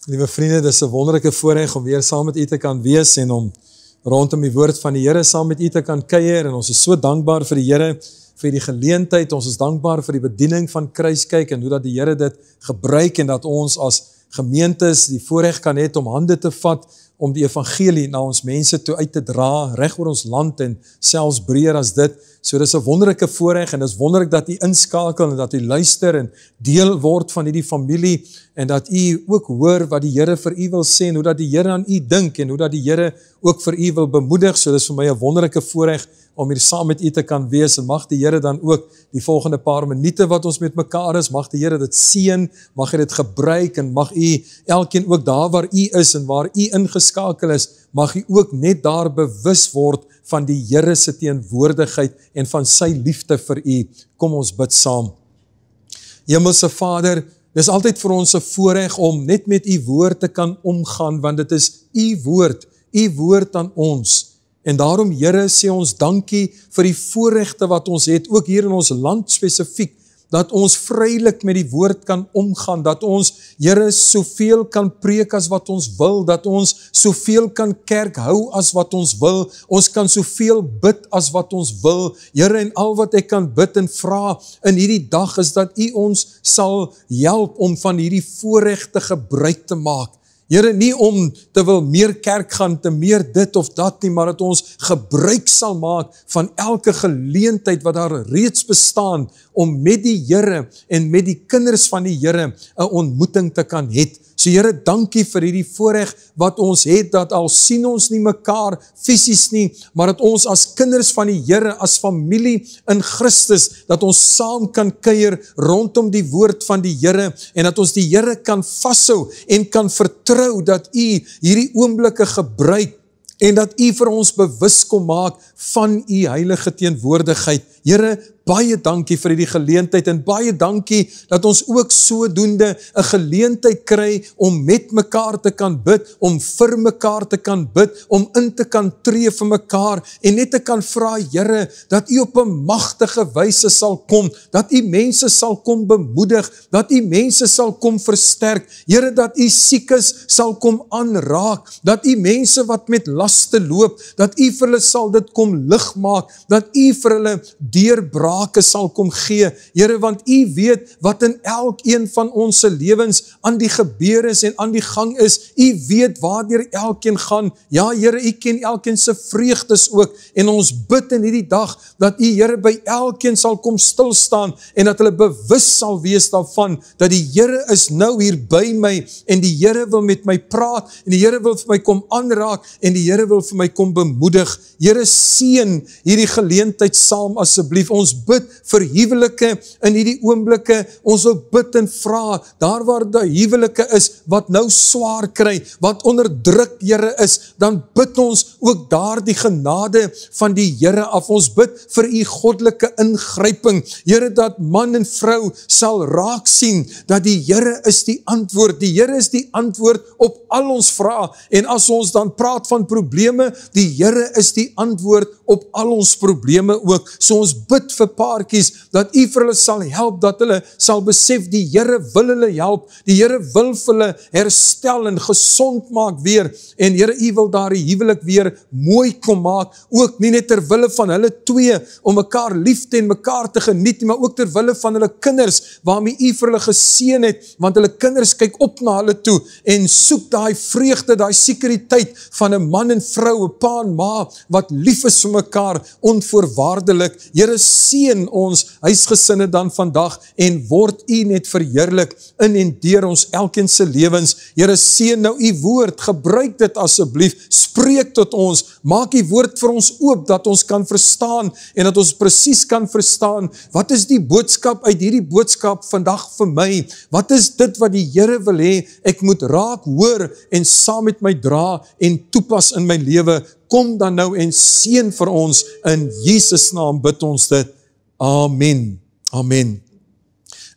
Liewe vriende, dis 'n wonderlike voorreg om weer saam met u te kan wees en om rondom die woord van die Here saam met u te kan kuier. En ons is so dankbaar vir die Here, vir die geleentheid. Ons is dankbaar vir die bediening van Kruiskyk en hoe dat die Here dit gebruik en dat ons as gemeentes die voorreg kan hê om hande te vat om die evangelie na ons mense toe uit te dra, reg oor ons land en selfs breër as dit. So dis 'n wonderlike voorreg en dis wonderlik dat u inskakel en dat u luister en deel word van hierdie familie en dat u ook hoor wat die Here vir u wil sê en hoe dat die Here aan u dink en hoe dat die Here ook vir u wil bemoedig. So dis vir my 'n wonderlike voorreg om hier saam met u te kan wees en mag die Here dan ook die volgende paar minute wat ons met mekaar is, mag die Here dit seën, mag hy dit gebruik en mag u elkeen ook daar waar u is en waar u ingeskakel is, mag u ook net daar bewus word van die Here se teenwoordigheid en van sy liefde vir u. Kom ons bid saam. Hemelse Vader, dis altyd vir ons 'n voorreg om net met u woord te kan omgaan, want dit is u woord aan ons. En daarom, Here, sê ons dankie vir die voorregte wat ons het, ook hier in ons land spesifiek, dat ons vrylik met die woord kan omgaan, dat ons, Here, soveel kan preek as wat ons wil, dat ons soveel kan kerk hou as wat ons wil, ons kan soveel bid as wat ons wil. Here, en al wat ek kan bid en vra in hierdie dag is dat u ons sal help om van hierdie voorregte gebruik te maak. Here, nie om te wil meer kerk gaan, te meer dit of dat nie, maar dat ons gebruik sal maak van elke geleentheid wat daar reeds bestaan, om met die Here en met die kinders van die Here 'n ontmoeting te kan hê. So Here, dankie vir hierdie voorreg wat ons het, dat al sien ons nie mekaar fisies nie, maar dat ons as kinders van die Here, as familie in Christus, dat ons saam kan kuier rondom die woord van die Here, en dat ons die Here kan vashou en kan vertrou dat u hierdie oomblikke gebruik, en dat u vir ons bewus kom maak van u heilige teenwoordigheid. Here, baie dankie vir die geleentheid en baie dankie dat ons ook sodoende 'n geleentheid kry om met mekaar te kan bid, om vir mekaar te kan bid, om in te kan tree vir mekaar en net te kan vra, Here, dat u op 'n magtige wyse sal kom, dat u mense sal kom bemoedig, dat u mense sal kom versterk, Here, dat u siekes sal kom aanraak, dat u mense wat met laste loop, dat u vir hulle sal dit kom lig maak, dat u vir hulle deurbrake sal kom gee, Here, want u weet wat in elkeen van ons se lewens aan die gebeur is en aan die gang is, u weet waardeur elkeen gaan, ja Here, u ken elkeen se vreugdes ook, en ons bid in hierdie dag, dat u Here by elkeen sal kom stilstaan, en dat hulle bewus sal wees daarvan, dat die Here is nou hier by my, en die Here wil met my praat, en die Here wil vir my kom aanraak, en die Here wil vir my kom bemoedig. Here, seën hierdie geleentheid saam asseblief. Ons bid vir huwelike in hierdie oomblikke, ons wil bid en vra, daar waar die huwelike is, wat nou swaar kry, wat onderdruk, Here, is, dan bid ons ook daar die genade van die Here af. Ons bid vir u goddelike ingryping, Here, dat man en vrou sal raak sien, dat die Here is die antwoord, die Here is die antwoord op al ons vrae, en as ons dan praat van probleme, die Here is die antwoord op al ons probleme ook. So ons bid vir paartjies, dat u vir hulle sal help, dat hulle sal besef, die Here wil hulle help, die Here wil vir hulle herstel en gesond maak weer, en Here, u wil daar die huwelik weer mooi kom maak, ook nie net ter wille van hulle twee, om mekaar lief te en mekaar te geniet, maar ook ter wille van hulle kinders, waarmee u vir hulle geseën het, want hulle kinders kyk op na hulle toe, en soek daai vreugde, daai sekuriteit van 'n man en vrou, 'n pa en ma, wat lief is vir mekaar, onvoorwaardelik. Here, seën ons huisgesinne dan vandag, en word u net verheerlik in en deur ons elkeen se lewens. Here, seën nou u woord, gebruik dit asseblief, spreek tot ons, maak die woord vir ons oop, dat ons kan verstaan, en dat ons presies kan verstaan, wat is die boodskap uit hierdie boodskap vandag vir my, wat is dit wat die Here wil hê, ek moet raak, hoor, en saam met my dra, en toepas in my lewe. Kom dan nou en seën vir ons, in Jesus naam bid ons dit, amen, amen.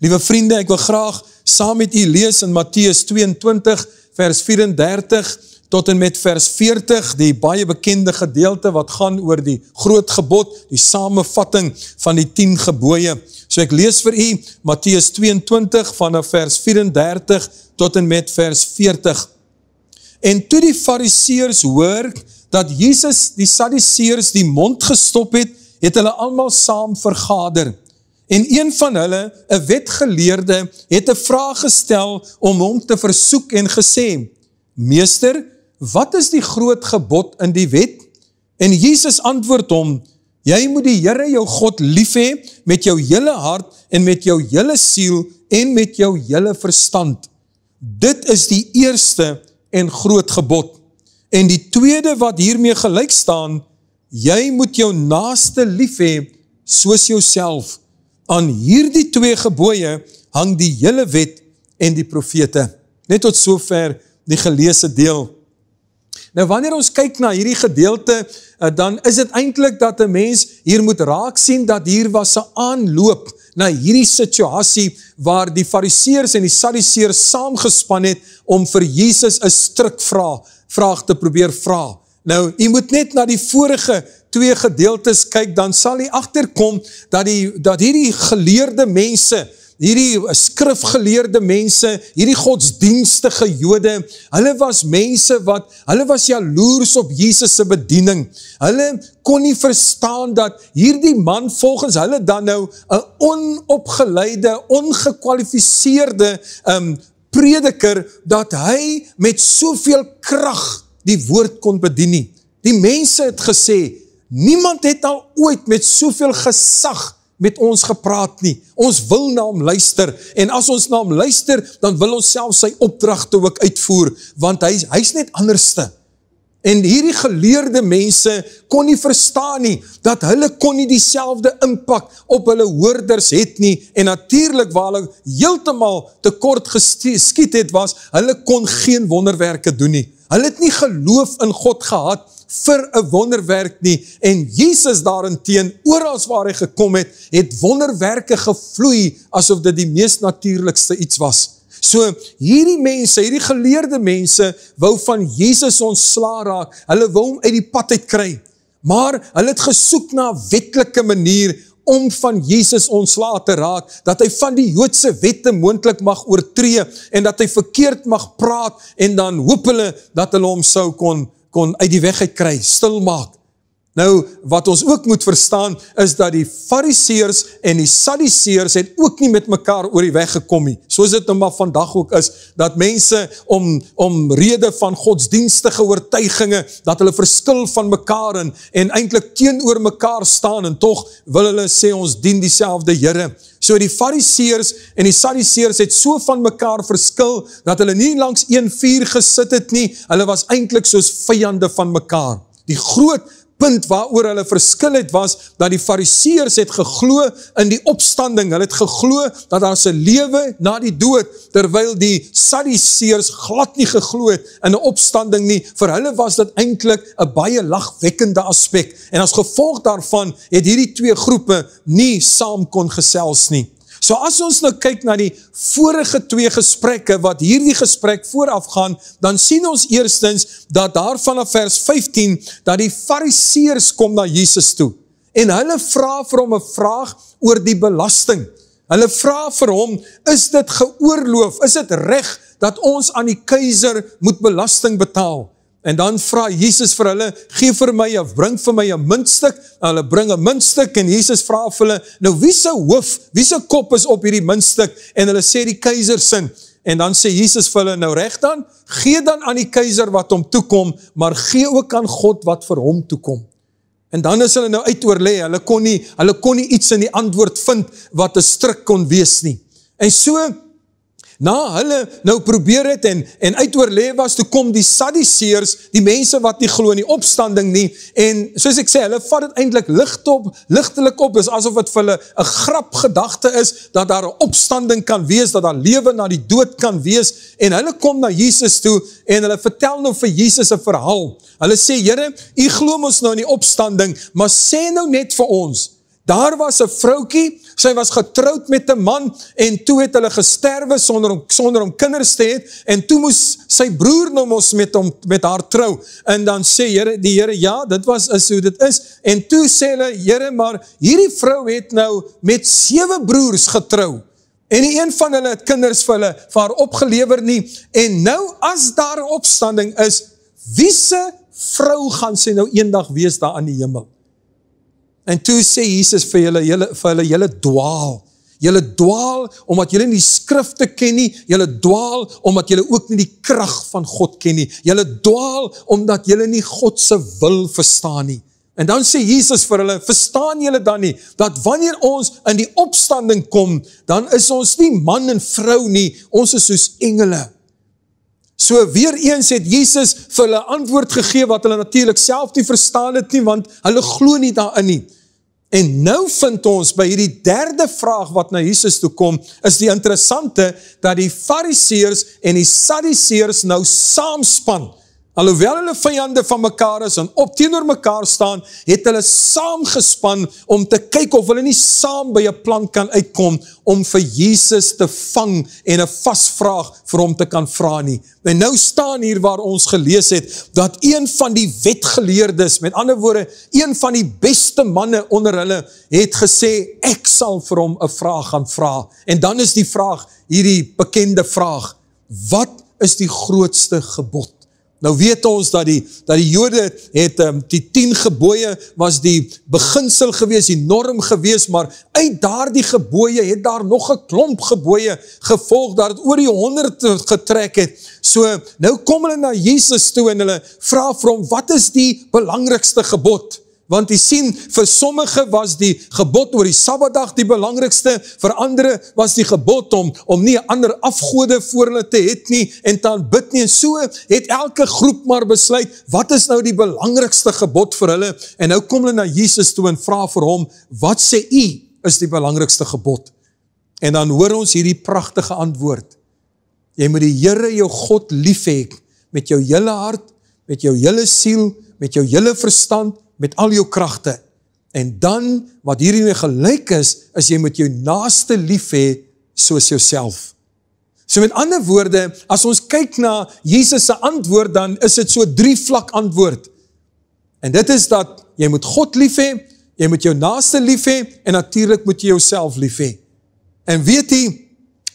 Liewe vriende, ek wil graag saam met u lees in Matteus 22, vers 34 tot en met vers 40, die baie bekende gedeelte wat gaan oor die groot gebod, die samevatting van die 10 gebooie. So ek lees vir u Matteus 22 vanaf vers 34 tot en met vers 40. En toe die Fariseërs hoor dat Jesus die Sadduseërs die mond gestop het, het hulle almal saam vergader. En een van hulle, 'n wetgeleerde, het 'n vraag gestel om hom te versoek en gesê: Meester, wat is die groot gebod in die wet? En Jesus antwoord hom: Jy moet die Here jou God lief hê met jou hele hart en met jou hele siel en met jou hele verstand. Dit is die eerste en groot gebod. En die tweede wat hiermee gelyk staan, jy moet jou naaste lief hê soos jouself. Aan hierdie 2 gebooie hang die hele wet en die profete. Net tot sover die geleesde deel. Nou wanneer ons kyk na hierdie gedeelte, dan is dit eintlik dat 'n mens hier moet raak sien dat hier was 'n aanloop na hierdie situasie waar die Fariseërs en die Sadduseërs saamgespan het om vir Jesus 'n strikvraag te probeer vra. Nou, jy moet net na die vorige 2 gedeeltes kyk, dan sal jy agterkom dat hierdie geleerde mense, hierdie skrifgeleerde mense, hierdie godsdienstige Jode, hulle was mense hulle was jaloers op Jesus se bediening. Hulle kon nie verstaan dat hierdie man volgens hulle dan nou 'n onopgeleide, ongekwalifiseerde prediker, dat hy met soveel krag die woord kon bedien nie. Die mense het gesê, niemand het al ooit met soveel gesag met ons gepraat nie. Ons wil na hom luister, en as ons na hom luister, dan wil ons self sy opdragte ook uitvoer, want hy's net anderste. En hierdie geleerde mense kon nie verstaan nie, dat hulle kon nie dieselfde impak op hulle hoorders het nie, en natuurlik waar hulle heeltemal tekort geskiet het was, hulle kon geen wonderwerke doen nie. Hulle het nie geloof in God gehad vir 'n wonderwerk nie, en Jesus daarenteen, oral waar hy gekom het wonderwerke gevloei, asof dit die mees natuurlikste iets was. So, hierdie mense, hierdie geleerde mense, wou van Jesus ontslaa raak, hulle wou hom uit die pad uit kry, maar hulle het gesoek na 'n wetlike manier, om van Jesus ontslaa te raak, dat hy van die Joodse wette moontlik mag oortree, en dat hy verkeerd mag praat, en dan hoop hulle, dat hulle hom sou kon uit die weg uit kry, stil maak. Nou, wat ons ook moet verstaan, is dat die Fariseërs en die Sadduseërs het ook nie met mekaar oor die weg gekom nie, soos dit nou maar vandag ook is, dat mense om rede van godsdienstige oortuiginge, dat hulle verskil van mekaar en eintlik teenoor mekaar staan, en tog wil hulle sê ons dien dieselfde Here. So die Fariseërs en die Sadduseërs het so van mekaar verskil, dat hulle nie langs een vuur gesit het nie, hulle was eintlik soos vyande van mekaar. Die groot punt waaroor hulle verskil het was, dat die Fariseërs het geglo in die opstanding, hulle het geglo dat daar is 'n lewe na die dood, terwyl die Sadduseërs glad nie geglo het in 'n opstanding nie. Vir hulle was dit eintlik 'n baie lagwekkende aspek, en as gevolg daarvan het hierdie 2 groepe nie saam kon gesels nie. So as ons nou kyk na die vorige 2 gesprekke, wat hierdie gesprek vooraf gaan, dan sien ons eerstens, dat daar vanaf vers 15, dat die Fariseërs kom na Jesus toe, en hulle vra vir hom 'n vraag oor die belasting. Hulle vra vir hom, is dit geoorloof, is dit reg, dat ons aan die keiser moet belasting betaal? En dan vra Jesus vir hulle, gee vir my, of bring vir my 'n muntstuk. Hulle bring 'n muntstuk, en Jesus vra vir hulle, nou wie se hoof, wie se kop is op hierdie muntstuk? En hulle sê die keiser se. En dan sê Jesus vir hulle, nou reg dan, gee dan aan die keiser wat hom toekom, maar gee ook aan God wat vir hom toekom. En dan is hulle nou uitoorlê, hulle kon nie iets in die antwoord vind, wat 'n strik kon wees nie. En so, na hulle nou probeer het en uitoorlê was, toe kom die Sadduseërs, die mense wat nie glo in die opstanding nie, en soos ek sê, hulle vat dit eintlik ligtelik op, is asof het vir hulle 'n grap gedagte is, dat daar 'n opstanding kan wees, dat daar lewe na die dood kan wees, en hulle kom na Jesus toe, en hulle vertel nou vir Jesus 'n verhaal. Hulle sê, Here, u glo ons nou in die opstanding, maar sê nou net vir ons, daar was 'n vroutjie Sy was getroud met 'n man en toe het hulle gesterwe sonder om kinders te hê en toe moes sy broer nou mos met haar trou. En dan sê die Here, ja, dit is hoe dit is. En toe sê hulle, Here, maar hierdie vrou het nou met 7 broers getrou. En nie een van hulle het kinders vir haar opgelewer nie. En nou as daar 'n opstanding is, wiese vrou gaan sy nou eendag wees daar aan die hemel? En toe sê Jesus vir hulle, julle dwaal. Julle dwaal omdat julle nie die skrifte ken nie, julle dwaal omdat julle ook nie die krag van God ken nie. Julle dwaal omdat julle nie God se wil verstaan nie. En dan sê Jesus vir hulle, verstaan julle dan nie, dat wanneer ons in die opstanding kom, dan is ons nie man en vrou nie, ons is soos engele. So weer eens het Jesus vir hulle antwoord gegee, wat hulle natuurlik self nie verstaan het nie, want hulle glo nie daarin nie. En nou vind ons by hierdie derde vraag wat na Jesus toe kom, is die interessante, dat die Fariseërs en die Sadduseërs nou saamspan. Alhoewel hulle vyande van mekaar is en op teenoor mekaar staan, het hulle saamgespan om te kyk of hulle nie saam by 'n plan kan uitkom om vir Jesus te vang en 'n vasvraag vir hom te kan vra nie. En nou staan hier waar ons gelees het, dat een van die wetgeleerdes, met ander woorde, een van die beste manne onder hulle, het gesê, ek sal vir hom 'n vraag gaan vra. En dan is die vraag, hierdie bekende vraag, wat is die grootste gebod? Nou weet ons dat die Jode het, die 10 gebooie was die beginsel gewees, die norm gewees, maar uit daardie gebooie het daar nog 'n klomp gebooie gevolg, dat het oor die 100 getrek het. So, nou kom hulle na Jesus toe en hulle vra vir hom, wat is die belangrikste gebod? Want jy sien, vir sommige was die gebod oor die Sabbatdag die belangrikste, vir ander was die gebod om nie ander afgode voor hulle te het nie, en te aanbid nie, en so het elke groep maar besluit, wat is nou die belangrikste gebod vir hulle, en nou kom hulle na Jesus toe en vra vir hom, wat sê u is die belangrikste gebod? En dan hoor ons hierdie pragtige antwoord, jy moet die Here jou God lief hê, met jou hele hart, met jou hele siel, met jou hele verstand, met al jou kragte. En dan, wat hierin gelyk is jy moet jou naaste lief hê soos jouself. So met ander woorde, as ons kyk na Jesus se antwoord, dan is dit so 3 vlak antwoord. En dit is dat, jy moet God lief hê, jy moet jou naaste lief hê, en natuurlik moet jy jouself lief hê. En weet jy,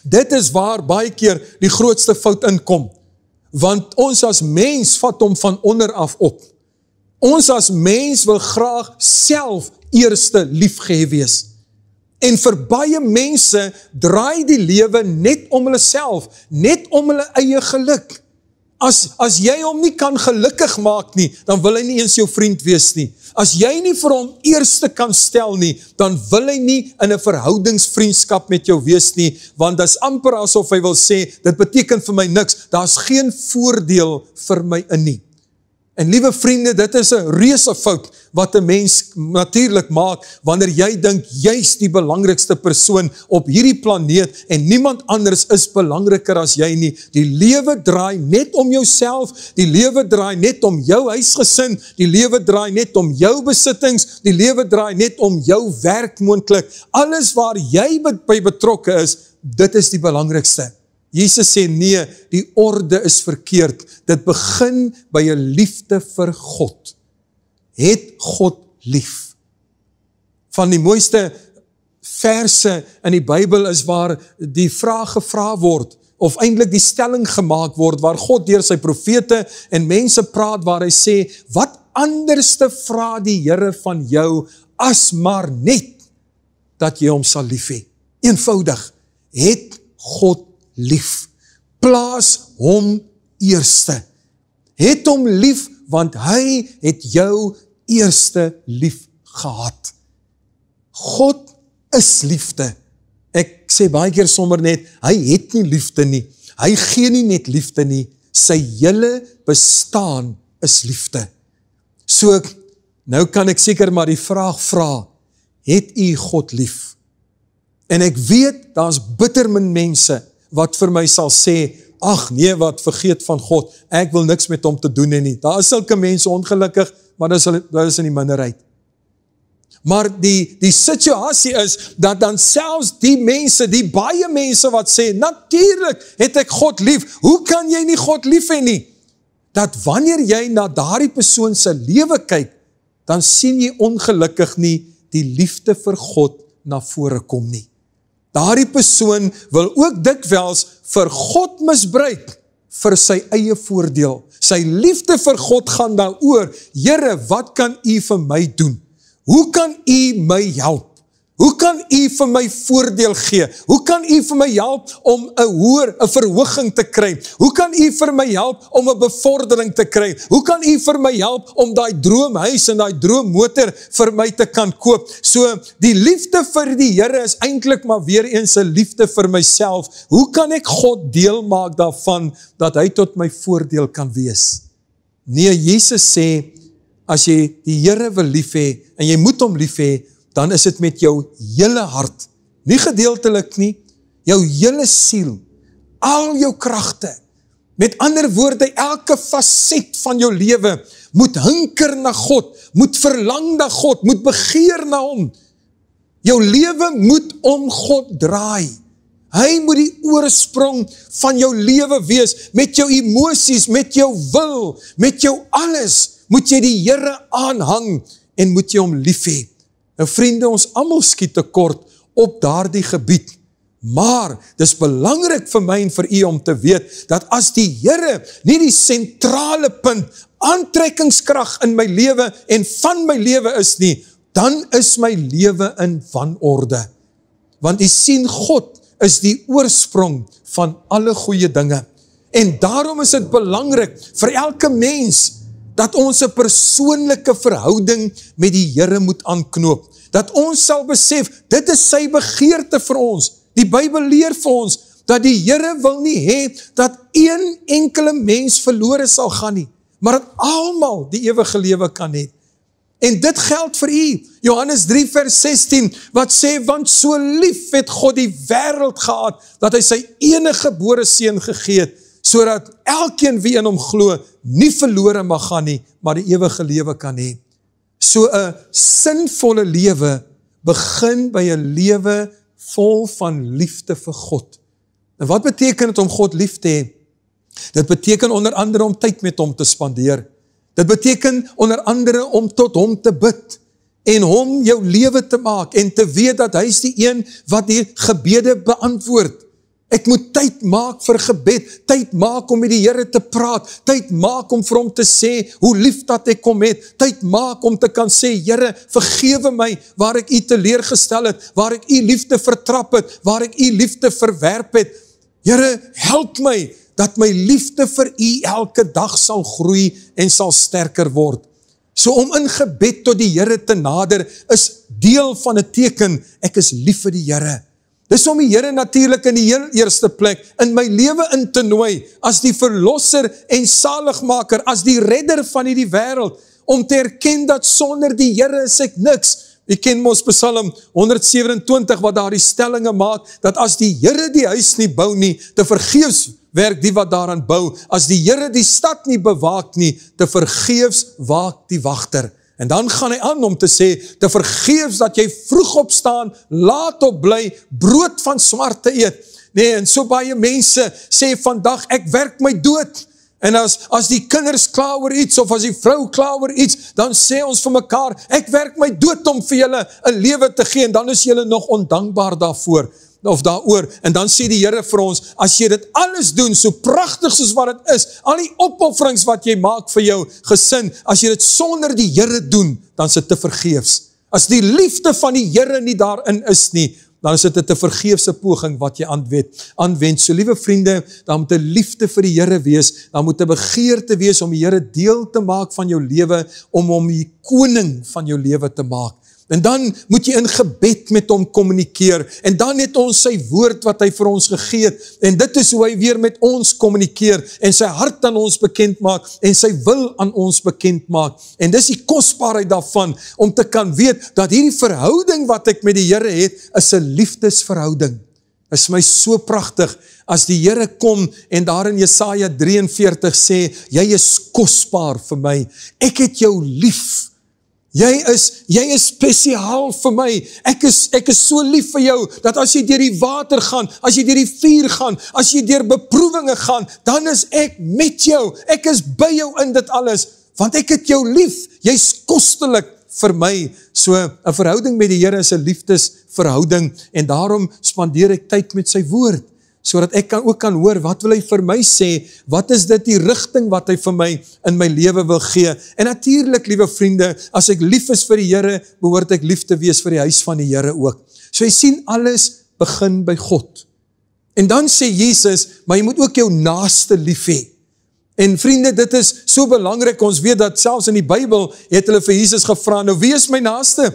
dit is waar baie keer die grootste fout inkom. Want ons as mens vat hom van onder af op. Ons as mens wil graag self eerste liefgehê wees. En vir baie mense draai die lewe net om hulle self, net om hulle eie geluk. As jy hom nie kan gelukkig maak nie, dan wil hy nie eens jou vriend wees nie. As jy nie vir hom eerste kan stel nie, dan wil hy nie in 'n verhoudingsvriendskap met jou wees nie, want dit is amper asof hy wil sê, dit beteken vir my niks, daar's geen voordeel vir my in nie. En liewe vriende, dit is 'n reuse fout wat 'n mens natuurlik maak wanneer jy dink jy's die belangrikste persoon op hierdie planeet en niemand anders is belangriker as jy nie. Die lewe draai net om jouself, die lewe draai net om jou huisgesin, die lewe draai net om jou besittings, die lewe draai net om jou werk moontlik. Alles waar jy by betrokke is, dit is die belangrikste. Jesus sê nee, die orde is verkeerd. Dit begin by 'n liefde vir God. Het God lief. Van die mooiste verse in die Bybel is waar die vraag gevra word, of eintlik die stelling gemaak word, waar God deur sy profete en mense praat, waar hy sê, wat anderste vra die Here van jou, as maar net, dat jy hom sal lief hê. Eenvoudig, het God lief. Plaas hom eerste. Het hom lief, want hy het jou eerste lief gehad. God is liefde. Ek sê baie keer sommer net, hy het nie liefde nie. Hy gee nie net liefde nie. Sy hele bestaan is liefde. So, nou kan ek seker maar die vraag vra, het u God lief? En ek weet, daar is bitter min mense wat vir my sal sê, ag nee, wat vergeet van God, ek wil niks met hom te doen nie. Daar is sulke mense ongelukkig, maar dit is in die minderheid. Maar die situasie is, dat dan selfs die mense, die baie mense wat sê, natuurlijk het ek God lief, hoe kan jy nie God lief hê nie? Dat wanneer jy na daardie persoon se lewe kyk, dan sien jy ongelukkig nie die liefde vir God na vore kom nie. Daardie persoon wil ook dikwels vir God misbruik, vir sy eie voordeel. Sy liefde vir God gaan daaroor, Here, wat kan U vir my doen? Hoe kan U my help? Hoe kan U vir my voordeel gee? Hoe kan U vir my help om 'n verhoging te kry? Hoe kan U vir my help om 'n bevordering te kry? Hoe kan U vir my help om daai droomhuis en daai droommotor vir my te kan koop? So, die liefde vir die Here is eintlik maar weer eens 'n liefde vir myself. Hoe kan ek God deel maak daarvan, dat hy tot my voordeel kan wees? Nee, Jesus sê, as jy die Here wil lief hê, en jy moet hom lief hê, dan is dit met jou hele hart, nie gedeeltelik nie, jou hele siel, al jou kragte, met ander woorde, elke facet van jou lewe, moet hinker na God, moet verlang na God, moet begeer na hom, jou lewe moet om God draai, hy moet die oorsprong van jou lewe wees, met jou emosies, met jou wil, met jou alles, moet jy die Here aanhang, en moet jy hom lief hê. Nou vriende, ons almal skiet tekort op daardie gebied, maar dis belangrik vir my en vir u om te weet, dat as die Here nie die sentrale punt, aantrekkingskrag in my lewe en van my lewe is nie, dan is my lewe in wanorde. Want u sien, God is die oorsprong van alle goeie dinge. En daarom is dit belangrik vir elke mens, dat ons 'n persoonlike verhouding met die Here moet aanknoop. Dat ons sal besef, dit is sy begeerte vir ons. Die Bybel leer vir ons, dat die Here wil nie hê, dat een enkele mens verlore sal gaan nie, maar dat almal die ewige lewe kan hê. En dit geld vir u. Johannes 3 vers 16, wat sê, want so lief het God die wêreld gehad, dat hy sy enige gebore seun gegee het, sodat elkeen wie in hom glo, nie verlore mag gaan nie, maar die ewige lewe kan hê. So 'n sinvolle lewe begin by 'n lewe vol van liefde vir God. En wat beteken dit om God lief te hê? Dit beteken onder andere om tyd met hom te spandeer. Dit beteken onder andere om tot hom te bid en hom jou lewe te maak en te weet dat hy is die een wat die gebede beantwoord. Ek moet tyd maak vir gebed, tyd maak om met die Here te praat, tyd maak om vir hom te sê hoe lief dat ek hom het, tyd maak om te kan sê, Here, vergewe my waar ek u teleurgestel het, waar ek u liefde vertrap het, waar ek u liefde verwerp het. Here, help my, dat my liefde vir u elke dag sal groei en sal sterker word. So om in gebed tot die Here te nader, is deel van 'n teken, ek is lief vir die Here. Dis om die Here natuurlik in die heel eerste plek in my lewe in te nooi, as die verlosser en saligmaker, as die redder van hierdie wêreld, om te erken dat sonder die Here is ek niks. Jy ken mos Psalm 127, wat daar die stellinge maak, dat as die Here die huis nie bou nie, te vergeefs werk die wat daaraan bou, as die Here die stad nie bewaak nie, te vergeefs waak die wagter. En dan gaan hy aan om te sê, te vergeefs dat jy vroeg opstaan, laat op bly, brood van smarte eet. Nee, en so baie mense sê vandag, ek werk my dood. En as die kinders klaar oor iets, of as die vrou klaar oor iets, dan sê ons vir mekaar, ek werk my dood om vir julle 'n lewe te gee, en dan is julle nog ondankbaar daarvoor, of daaroor, en dan sê die Here vir ons, as jy dit alles doen, so pragtig soos wat dit is, al die opofferings wat jy maak vir jou gesin, as jy dit sonder die Here doen, dan is dit te vergeefs. As die liefde van die Here nie daarin is nie, dan is dit 'n te vergeefse poging wat jy aanwend. So liewe vriende, dan moet 'n liefde vir die Here wees, dan moet 'n begeerte wees om die Here deel te maak van jou lewe, om hom die koning van jou lewe te maak. En dan moet jy in gebed met hom kommunikeer, en dan het ons sy woord wat hy vir ons gegee het, en dit is hoe hy weer met ons kommunikeer, en sy hart aan ons bekend maak, en sy wil aan ons bekend maak, en dis die kosbaarheid daarvan, om te kan weet, dat hierdie verhouding wat ek met die Here het, is 'n liefdesverhouding. Is my so pragtig, as die Here kom, en daar in Jesaja 43 sê, jy is kosbaar vir my, ek het jou lief. Jy is spesiaal vir my. Ek is so lief vir jou, dat as jy deur die water gaan, as jy deur die vuur gaan, as jy deur beproewinge gaan, dan is ek met jou. Ek is by jou in dit alles, want ek het jou lief. Jy's kostelik vir my. So, 'n verhouding met die Here is 'n liefdesverhouding, en daarom spandeer ek tyd met sy woord, sodat ek ook kan hoor, wat wil hy vir my sê, wat is dit die rigting wat hy vir my in my lewe wil gee. En natuurlik, liewe vriende, as ek lief is vir die Here, behoort ek lief te wees vir die huis van die Here ook. So jy sien, alles begin by God. En dan sê Jesus, maar jy moet ook jou naaste lief hê. En vriende, dit is so belangrik, ons weet dat selfs in die Bybel het hulle vir Jesus gevra, nou wie is my naaste?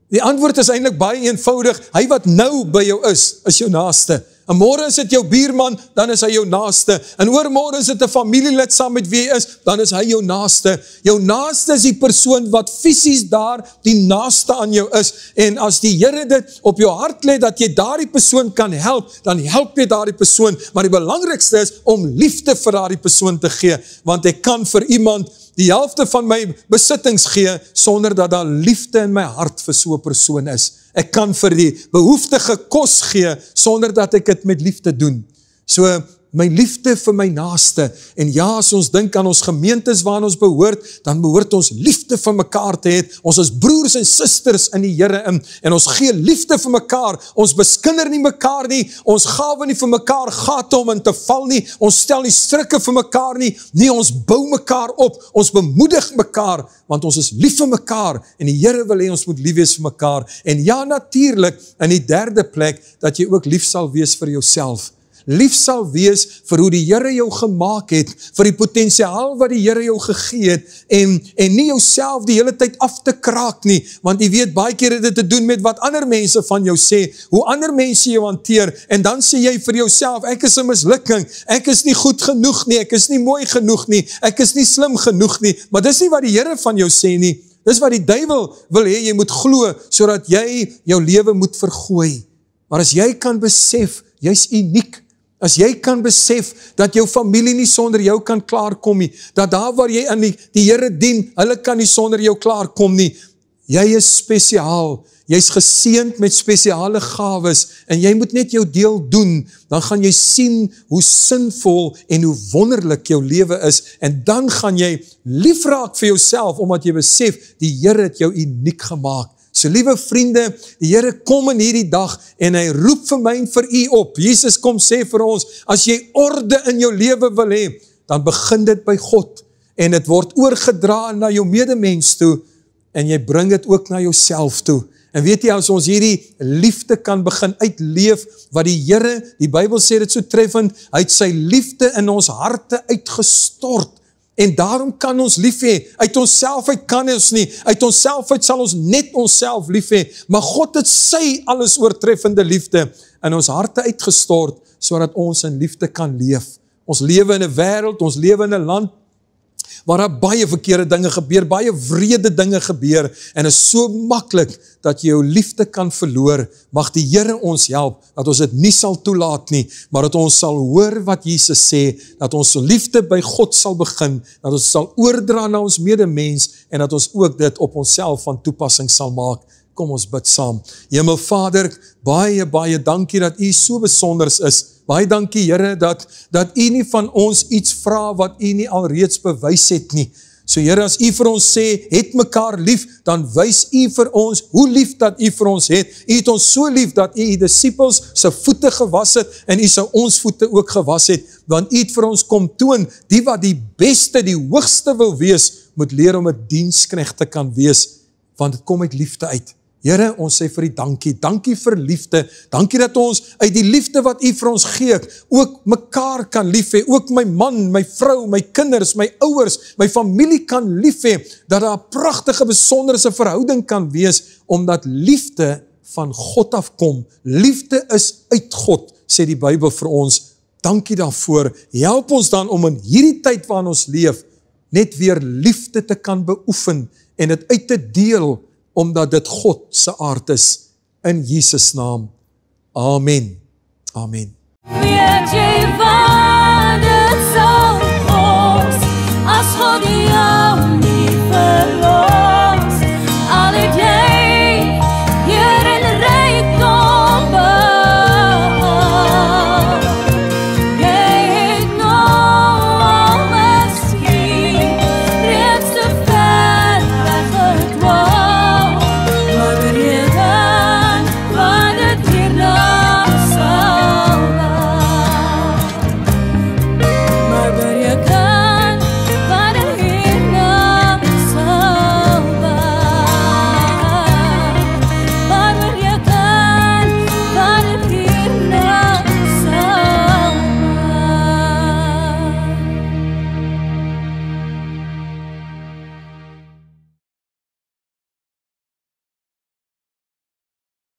Die antwoord is eintlik baie eenvoudig, hy wat nou by jou is jou naaste. En môre is dit jou buurman, dan is hy jou naaste. En oormôre is dit 'n familielid saam met wie hy is, dan is hy jou naaste. Jou naaste is die persoon wat fisies daar die naaste aan jou is. En as die Here dit op jou hart lê dat jy daardie persoon kan help, dan help jy daardie persoon. Maar die belangrikste is om liefde vir daardie persoon te gee, want ek kan vir iemand die helfte van my besittings gee, sonder dat daar liefde in my hart vir so 'n persoon is. Ek kan vir die behoeftige kos gee, sonder dat ek dit met liefde doen. So, my liefde vir my naaste, en ja, as ons dink aan ons gemeentes waarin ons behoort, dan behoort ons liefde vir mekaar te hê. Ons is broers en susters in die Here in, en ons gee liefde vir mekaar, ons beskinder nie mekaar nie, ons gawe nie vir mekaar gate om in te val nie, ons stel nie strikke vir mekaar nie, ons bou mekaar op, ons bemoedig mekaar, want ons is lief vir mekaar, en die Here wil hê ons moet lief wees vir mekaar. En ja, natuurlik, in die derde plek, dat jy ook lief sal wees vir jouself. Lief sal wees vir hoe die Here jou gemaak het, vir die potensiaal wat die Here jou gegee het, en nie jouself die hele tyd af te kraak nie, want jy weet, baie keer het dit te doen met wat ander mense van jou sê, hoe ander mense jou hanteer, en dan sê jy vir jouself, ek is 'n mislukking, ek is nie goed genoeg nie, ek is nie mooi genoeg nie, ek is nie slim genoeg nie, maar dis nie wat die Here van jou sê nie, dis wat die duiwel wil hê jy moet glo, sodat jy jou lewe moet vergooi. Maar as jy kan besef, jy's uniek, as jy kan besef dat jou familie nie sonder jou kan klaarkom nie, dat daar waar jy in die Here dien, hulle kan nie sonder jou klaarkom nie, jy is spesiaal, jy's geseënd met spesiale gawes, en jy moet net jou deel doen, dan gaan jy sien hoe sinvol en hoe wonderlik jou lewe is, en dan gaan jy lief raak vir jouself, omdat jy besef, die Here het jou uniek gemaak. So liewe vriende, die Here kom in hierdie dag, en hy roep vir my en vir u op. Jesus kom sê vir ons, as jy orde in jou lewe wil hê, dan begin dit by God, en dit word oorgedra na jou medemens toe, en jy bring dit ook na jouself toe. En weet jy, as ons hierdie liefde kan begin uitleef, wat die Here, die Bybel sê dit so treffend, hy het sy liefde in ons harte uitgestort, en daarom kan ons lief hê, uit onsself uit kan ons nie, uit onsself uit sal ons net onsself lief hê, maar God het sy alles oortreffende liefde in ons harte uitgestort, sodat ons in liefde kan leef. Ons lewe in 'n wêreld, ons lewe in 'n land, waar daar baie verkeerde dinge gebeur, baie wrede dinge gebeur, en is so maklik, dat jy jou liefde kan verloor. Mag die Here ons help, dat ons dit nie sal toelaat nie, maar dat ons sal hoor wat Jesus sê, dat ons liefde by God sal begin, dat ons sal oordra na ons medemens, en dat ons ook dit op onsself van toepassing sal maak. Kom ons bid saam. Hemelvader, baie, baie dankie dat u so besonders is. Baie dankie Here, dat u nie van ons iets vra wat u nie alreeds bewys het nie. So Here, as u vir ons sê, het mekaar lief, dan wys u vir ons hoe lief dat u vir ons het. U het ons so lief dat u die disippels se voete gewas het, en u sou ons voete ook gewas het, want u het vir ons kom toon, die wat die beste, die hoogste wil wees, moet leer om 'n diensknegt te kan wees, want dit kom uit liefde uit. Here, ons sê vir u dankie, dankie vir liefde, dankie dat ons uit die liefde wat u vir ons gee, ook mekaar kan lief hê, ook my man, my vrou, my kinders, my ouers, my familie kan lief hê, dat daar 'n pragtige, besonderse verhouding kan wees, omdat liefde van God afkom. Liefde is uit God, sê die Bybel vir ons. Dankie daarvoor. Help ons dan om in hierdie tyd waarin ons leef, net weer liefde te kan beoefen, en dit uit te deel, omdat dit God se aard is, in Jesus naam. Amen. Amen.